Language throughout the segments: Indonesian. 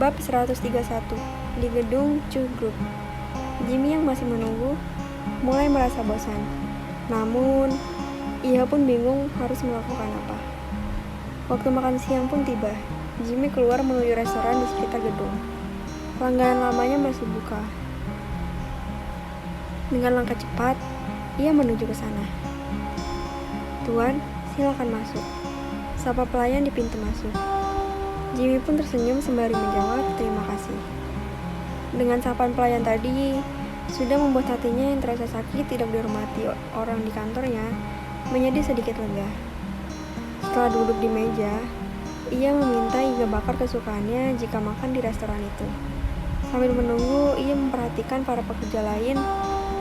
Bab 131 di gedung Chu Group. Jimmy yang masih menunggu mulai merasa bosan. Namun, ia pun bingung harus melakukan apa. Waktu makan siang pun tiba. Jimmy keluar menuju restoran di sekitar gedung. Langganan lamanya masih buka. Dengan langkah cepat, ia menuju ke sana. "Tuan, silakan masuk," sapa pelayan di pintu masuk. Jimmy pun tersenyum sembari menjawab terima kasih. Dengan sapaan pelayan tadi, sudah membuat hatinya yang terasa sakit tidak dihormati orang di kantornya menjadi sedikit lega. Setelah duduk di meja, ia meminta iga bakar kesukaannya jika makan di restoran itu. Sambil menunggu, ia memperhatikan para pekerja lain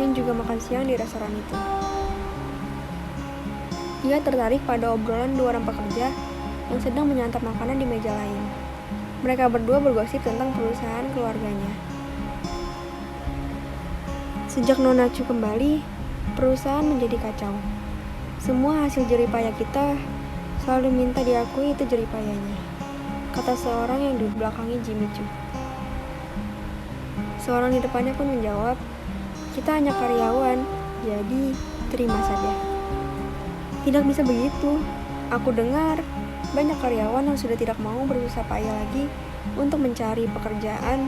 yang juga makan siang di restoran itu. Ia tertarik pada obrolan dua orang pekerja yang sedang menyantap makanan di meja lain. Mereka berdua bergosip tentang perusahaan keluarganya. Sejak Nona Chu kembali, perusahaan menjadi kacau. Semua hasil jeripaya kita selalu minta diakui itu jeripayanya, kata seorang yang duduk belakangi Jimmy Chu. Seorang di depannya pun menjawab, "Kita hanya karyawan, jadi terima saja." "Tidak bisa begitu. Aku dengar banyak karyawan yang sudah tidak mau berusaha payah lagi untuk mencari pekerjaan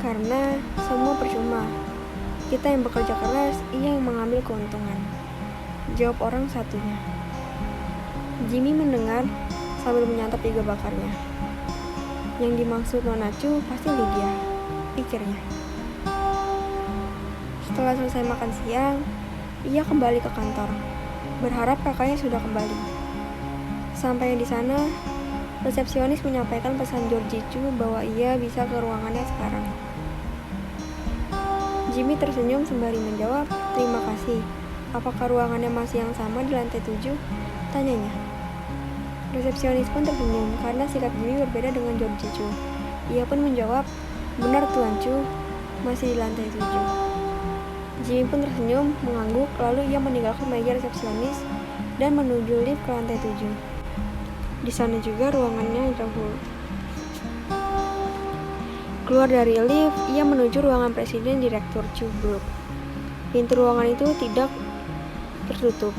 karena semua percuma. Kita yang bekerja keras, ia yang mengambil keuntungan," jawab orang satunya. Jimmy mendengar sambil menyantap iga bakarnya. Yang dimaksud Nona Chu pasti Lydia, pikirnya. Setelah selesai makan siang, ia kembali ke kantor, berharap kakaknya sudah kembali. Sampai di sana, resepsionis menyampaikan pesan Georgie Chu bahwa ia bisa ke ruangannya sekarang. Jimmy tersenyum sembari menjawab, "Terima kasih. Apakah ruangannya masih yang sama di lantai 7? Tanyanya. Resepsionis pun tersenyum karena sikap Jimmy berbeda dengan Georgie Chu. Ia pun menjawab, "Benar Tuan Chu, masih di lantai 7. Jimmy pun tersenyum, mengangguk, lalu ia meninggalkan meja resepsionis dan menuju lift ke lantai 7. Di sana juga ruangannya jauh. Keluar dari lift, ia menuju ruangan presiden direktur Chu Group. Pintu ruangan itu tidak tertutup.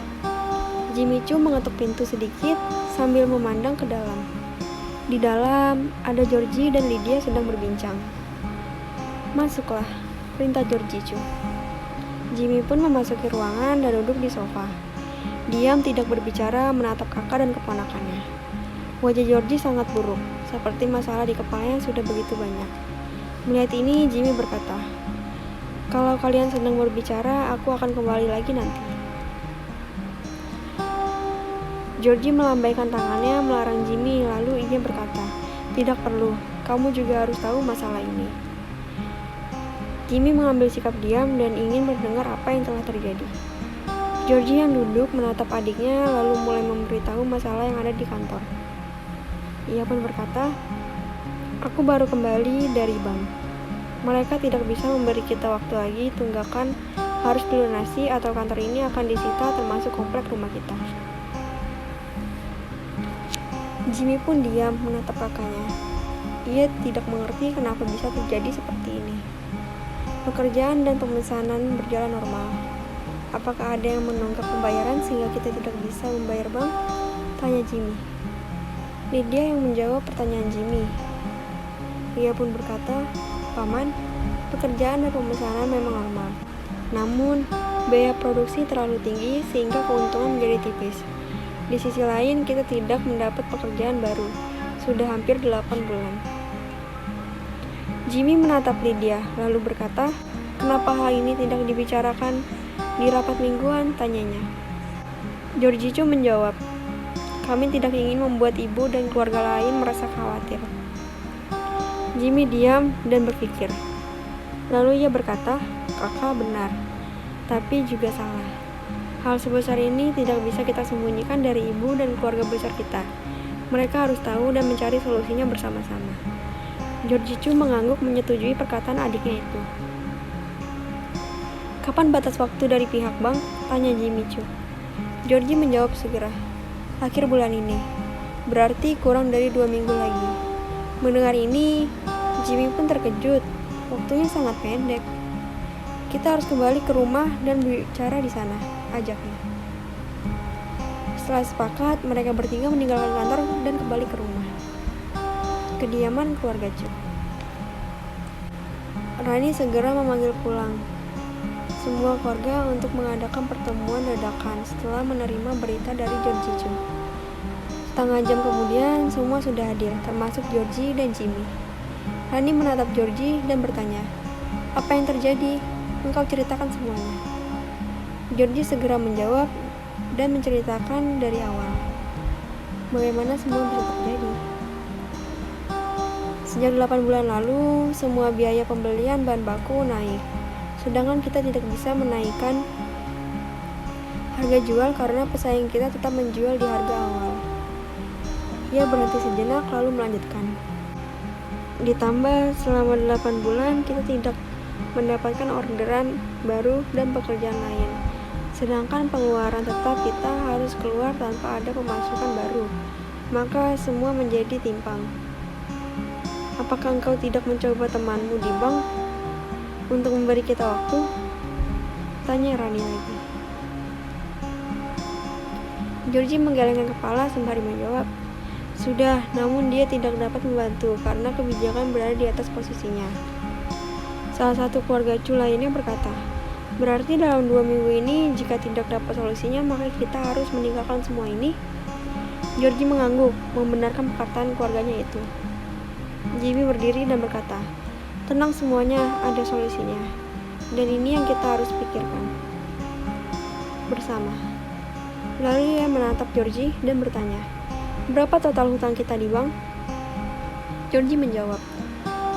Jimmy Chu mengetuk pintu sedikit sambil memandang ke dalam. Di dalam, ada Georgie dan Lydia sedang berbincang. "Masuklah," perintah Georgie Chu. Jimmy pun memasuki ruangan dan duduk di sofa. Diam tidak berbicara menatap kakak dan keponakannya. Wajah Georgie sangat buruk, seperti masalah di kepalanya sudah begitu banyak. Melihat ini, Jimmy berkata, "Kalau kalian sedang berbicara, aku akan kembali lagi nanti." Georgie melambaikan tangannya melarang Jimmy, lalu ia berkata, "Tidak perlu, kamu juga harus tahu masalah ini." Jimmy mengambil sikap diam dan ingin mendengar apa yang telah terjadi. Georgie yang duduk menatap adiknya lalu mulai memberitahu masalah yang ada di kantor. Ia pun berkata, "Aku baru kembali dari bank. Mereka tidak bisa memberi kita waktu lagi, tunggakan harus dilunasi atau kantor ini akan disita termasuk komplek rumah kita." Jimmy pun diam menatap kakaknya. Ia tidak mengerti kenapa bisa terjadi seperti ini. Pekerjaan dan pemesanan berjalan normal. "Apakah ada yang menunggak pembayaran sehingga kita tidak bisa membayar bank?" tanya Jimmy. Lydia yang menjawab pertanyaan Jimmy. Ia pun berkata, "Paman, pekerjaan dan pemesanan memang normal. Namun, biaya produksi terlalu tinggi sehingga keuntungan menjadi tipis. Di sisi lain, kita tidak mendapat pekerjaan baru. Sudah hampir 8 bulan. Jimmy menatap Lydia, lalu berkata, "Kenapa hal ini tidak dibicarakan di rapat mingguan?" tanyanya. Georgie Chu menjawab, "Kami tidak ingin membuat ibu dan keluarga lain merasa khawatir." Jimmy diam dan berpikir. Lalu ia berkata, "Kakak benar, tapi juga salah. Hal sebesar ini tidak bisa kita sembunyikan dari ibu dan keluarga besar kita. Mereka harus tahu dan mencari solusinya bersama-sama." Georgie Chu mengangguk menyetujui perkataan adiknya itu. "Kapan batas waktu dari pihak bank?" tanya Jimmy Chu. Georgie menjawab segera, "Akhir bulan ini. Berarti kurang dari 2 minggu lagi." Mendengar ini, Jimmy pun terkejut. Waktunya sangat pendek. Kita harus kembali ke rumah dan bicara di sana, ajaknya. Setelah sepakat, mereka bertiga meninggalkan kantor dan kembali ke rumah. Kediaman keluarga Chu. Rani segera memanggil pulang semua keluarga untuk mengadakan pertemuan dadakan setelah menerima berita dari Georgie Chu. Setengah jam kemudian, semua sudah hadir, termasuk Georgie dan Jimmy. Rani menatap Georgie dan bertanya, "Apa yang terjadi? Engkau ceritakan semuanya." Georgie segera menjawab dan menceritakan dari awal bagaimana semua bisa terjadi. Sejak 8 bulan lalu, semua biaya pembelian bahan baku naik, sedangkan kita tidak bisa menaikkan harga jual karena pesaing kita tetap menjual di harga awal. Ia berhenti sejenak lalu melanjutkan. Ditambah selama 8 bulan kita tidak mendapatkan orderan baru dan pekerjaan lain. Sedangkan pengeluaran tetap kita harus keluar tanpa ada pemasukan baru. Maka semua menjadi timpang. Apakah engkau tidak mencoba temanmu di bank untuk memberi kita waktu? Tanya Rani lagi. Georgie menggelengkan kepala sembari menjawab, "Sudah, namun dia tidak dapat membantu karena kebijakan berada di atas posisinya." Salah satu keluarga Chu lainnya berkata, "Berarti dalam 2 minggu ini jika tidak dapat solusinya maka kita harus meninggalkan semua ini?" Georgie mengangguk, membenarkan perkataan keluarganya itu. Jimmy berdiri dan berkata, "Tenang semuanya, ada solusinya. Dan ini yang kita harus pikirkan bersama." Lalu ia menatap Georgie dan bertanya, "Berapa total hutang kita di bank?" Georgie menjawab,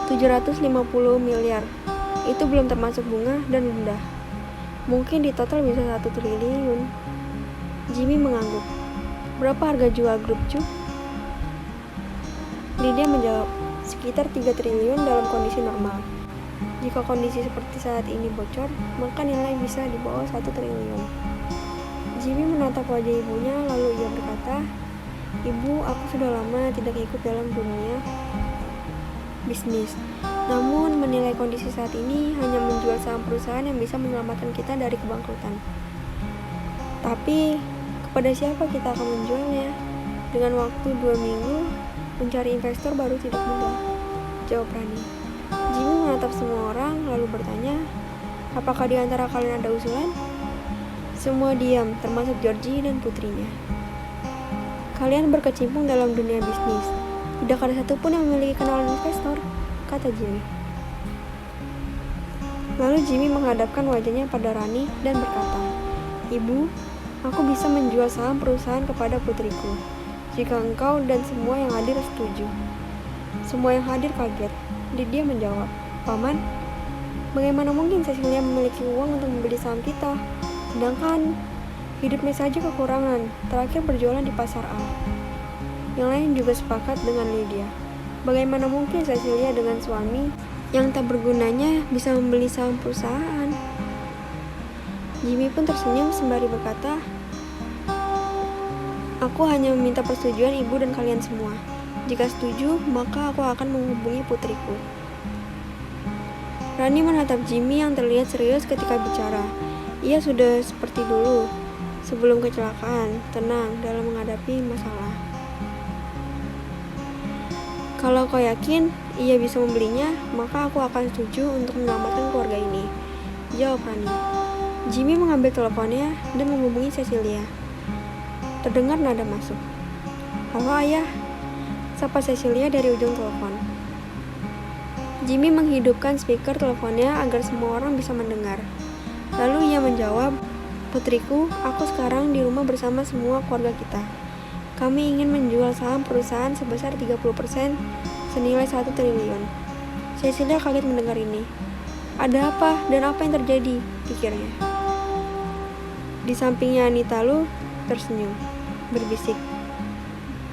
750 miliar. Itu belum termasuk bunga dan denda. Mungkin di total bisa 1 triliun. Jimmy mengangguk. "Berapa harga jual grup Chu?" Lydia menjawab, sekitar 3 triliun dalam kondisi normal. Jika kondisi seperti saat ini bocor, maka nilai bisa di bawah 1 triliun. Jimmy menatap wajah ibunya lalu ia berkata, "Ibu, aku sudah lama tidak ikut dalam dunia bisnis. Namun menilai kondisi saat ini hanya menjual saham perusahaan yang bisa menyelamatkan kita dari kebangkrutan. Tapi kepada siapa kita akan menjualnya? Dengan waktu 2 minggu, mencari investor baru tidak mudah," jawab Rani. Jimmy menatap semua orang lalu bertanya, "Apakah di antara kalian ada usulan?" Semua diam, termasuk Georgie dan putrinya. "Kalian berkecimpung dalam dunia bisnis. Tidak ada satupun yang memiliki kenalan investor," kata Jimmy. Lalu Jimmy menghadapkan wajahnya pada Rani dan berkata, "Ibu, aku bisa menjual saham perusahaan kepada putriku, jika engkau dan semua yang hadir setuju." Semua yang hadir kaget. Lydia menjawab, "Paman, bagaimana mungkin Cecilia memiliki uang untuk membeli saham kita? Sedangkan hidupnya saja kekurangan, terakhir berjualan di pasar A." Yang lain juga sepakat dengan Lydia. Bagaimana mungkin Cecilia dengan suami yang tak bergunanya bisa membeli saham perusahaan? Jimmy pun tersenyum sembari berkata, "Aku hanya meminta persetujuan ibu dan kalian semua. Jika setuju, maka aku akan menghubungi putriku." Rani menatap Jimmy yang terlihat serius ketika bicara. Ia sudah seperti dulu, sebelum kecelakaan, tenang dalam menghadapi masalah. "Kalau kau yakin ia bisa membelinya, maka aku akan setuju untuk menyelamatkan keluarga ini," jawab Rani. Jimmy mengambil teleponnya dan menghubungi Cecilia. Terdengar nada masuk. "Halo ayah," sapa Cecilia dari ujung telepon. Jimmy menghidupkan speaker teleponnya agar semua orang bisa mendengar. Lalu ia menjawab, "Putriku, aku sekarang di rumah bersama semua keluarga kita. Kami ingin menjual saham perusahaan sebesar 30% senilai 1 triliun. Cecilia kaget mendengar ini. "Ada apa dan apa yang terjadi?" pikirnya. Di sampingnya Anita Lu tersenyum, berbisik,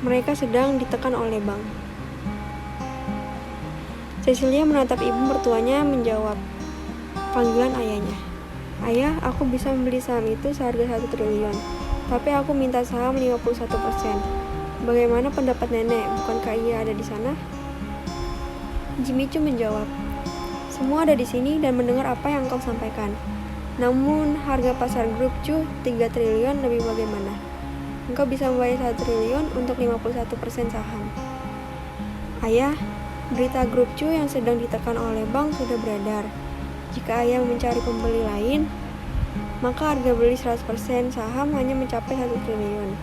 "Mereka sedang ditekan oleh bank." Cecilia menatap ibu mertuanya menjawab panggilan ayahnya. "Ayah, aku bisa membeli saham itu seharga 1 triliun, tapi aku minta saham 51%. Bagaimana pendapat nenek? Bukankah ia ada di sana?" Jimmy Choo menjawab, "Semua ada di sini dan mendengar apa yang engkau sampaikan. Namun, harga pasar grup Choo 3 triliun lebih bagaimana? Engkau bisa membayar 1 triliun untuk 51% saham." "Ayah, berita grup Choo yang sedang ditekan oleh bank sudah beredar. Jika ayah mencari pembeli lain, maka harga beli 100% saham hanya mencapai 1 triliun,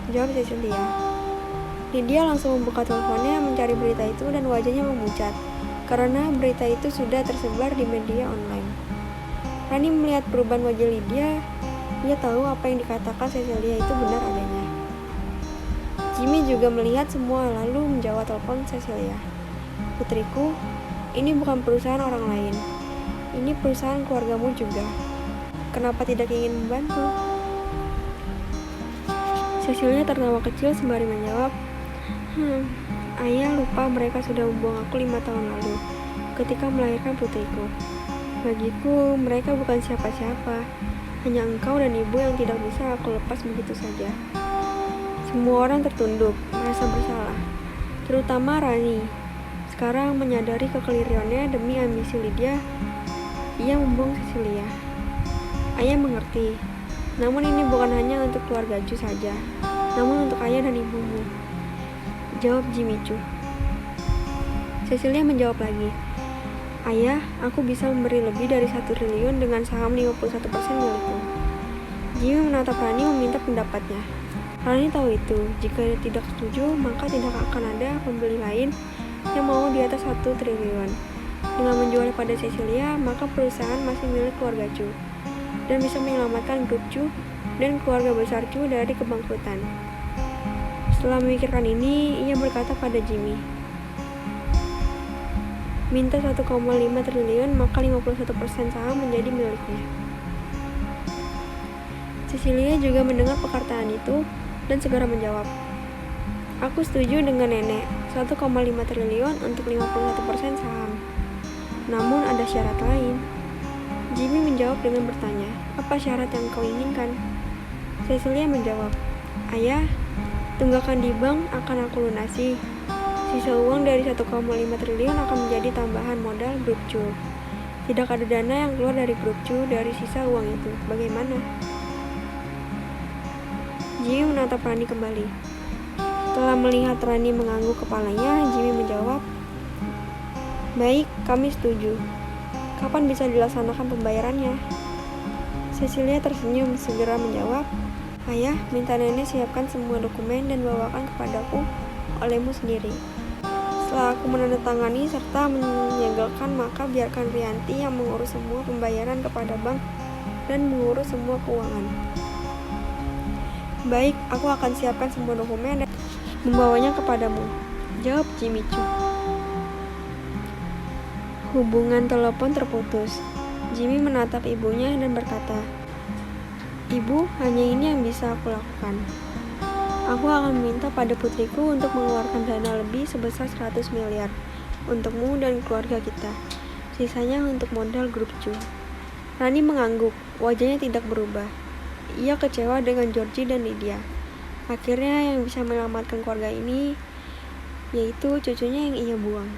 jawab Cecilia. Lydia langsung membuka teleponnya mencari berita itu dan wajahnya memucat, karena berita itu sudah tersebar di media online. Rani melihat perubahan wajah Lydia, dia tahu apa yang dikatakan Cecilia itu benar adanya. Jimmy juga melihat semua lalu menjawab telepon Cecilia. "Putriku, ini bukan perusahaan orang lain. Ini perusahaan keluargamu juga. Kenapa tidak ingin membantu?" Cecilia tertawa kecil sembari menjawab, "Ayah lupa mereka sudah membuang aku 5 tahun lalu, ketika melahirkan putriku. Bagiku, mereka bukan siapa-siapa, hanya engkau dan ibu yang tidak bisa aku lepas begitu saja." Semua orang tertunduk, merasa bersalah, terutama Rani. Sekarang menyadari kekeliruannya demi ambisi Lydia, ia membuang Cecilia. "Ayah mengerti, namun ini bukan hanya untuk keluarga Choo saja, namun untuk ayah dan ibumu," jawab Jimmy Choo. Cecilia menjawab lagi, "Ayah, aku bisa memberi lebih dari 1 triliun dengan saham 51% milikku." Jimmy menatap Rani meminta pendapatnya. Rani tahu itu, jika dia tidak setuju, maka tidak akan ada pembeli lain yang mau di atas 1 triliun. Dengan menjual pada Cecilia, maka perusahaan masih milik keluarga Choo dan bisa menyelamatkan grup Choo dan keluarga besar Choo dari kebangkrutan. Setelah memikirkan ini, ia berkata pada Jimmy, "Minta 1,5 triliun, maka 51% saham menjadi miliknya." Cecilia juga mendengar perkataan itu dan segera menjawab, "Aku setuju dengan nenek, 1,5 triliun untuk 51% saham. Namun ada syarat lain." Jimmy menjawab dengan bertanya, "Apa syarat yang kau inginkan?" Cecilia menjawab, "Ayah, tunggakan di bank akan aku lunasi. Sisa uang dari 1,5 triliun akan menjadi tambahan modal grup Choo. Tidak ada dana yang keluar dari grup Choo dari sisa uang itu. Bagaimana?" Jimmy menatap Rani kembali. Setelah melihat Rani mengangguk kepalanya, Jimmy menjawab, "Baik, kami setuju. Kapan bisa dilaksanakan pembayarannya?" Cecilia tersenyum segera menjawab, "Ayah, minta nenek siapkan semua dokumen dan bawakan kepadaku olehmu sendiri. Setelah aku menandatangani serta menyegelkan, maka biarkan Rianti yang mengurus semua pembayaran kepada bank dan mengurus semua keuangan." "Baik, aku akan siapkan semua dokumen dan membawanya kepadamu," jawab Jimmy Choo. Hubungan telepon terputus. Jimmy menatap ibunya dan berkata, "Ibu, hanya ini yang bisa aku lakukan. Aku akan meminta pada putriku untuk mengeluarkan dana lebih sebesar 100 miliar untukmu dan keluarga kita. Sisanya untuk modal grup Choo." Rani mengangguk, wajahnya tidak berubah. Ia kecewa dengan Georgie dan Lydia. Akhirnya yang bisa menyelamatkan keluarga ini yaitu cucunya yang ia buang.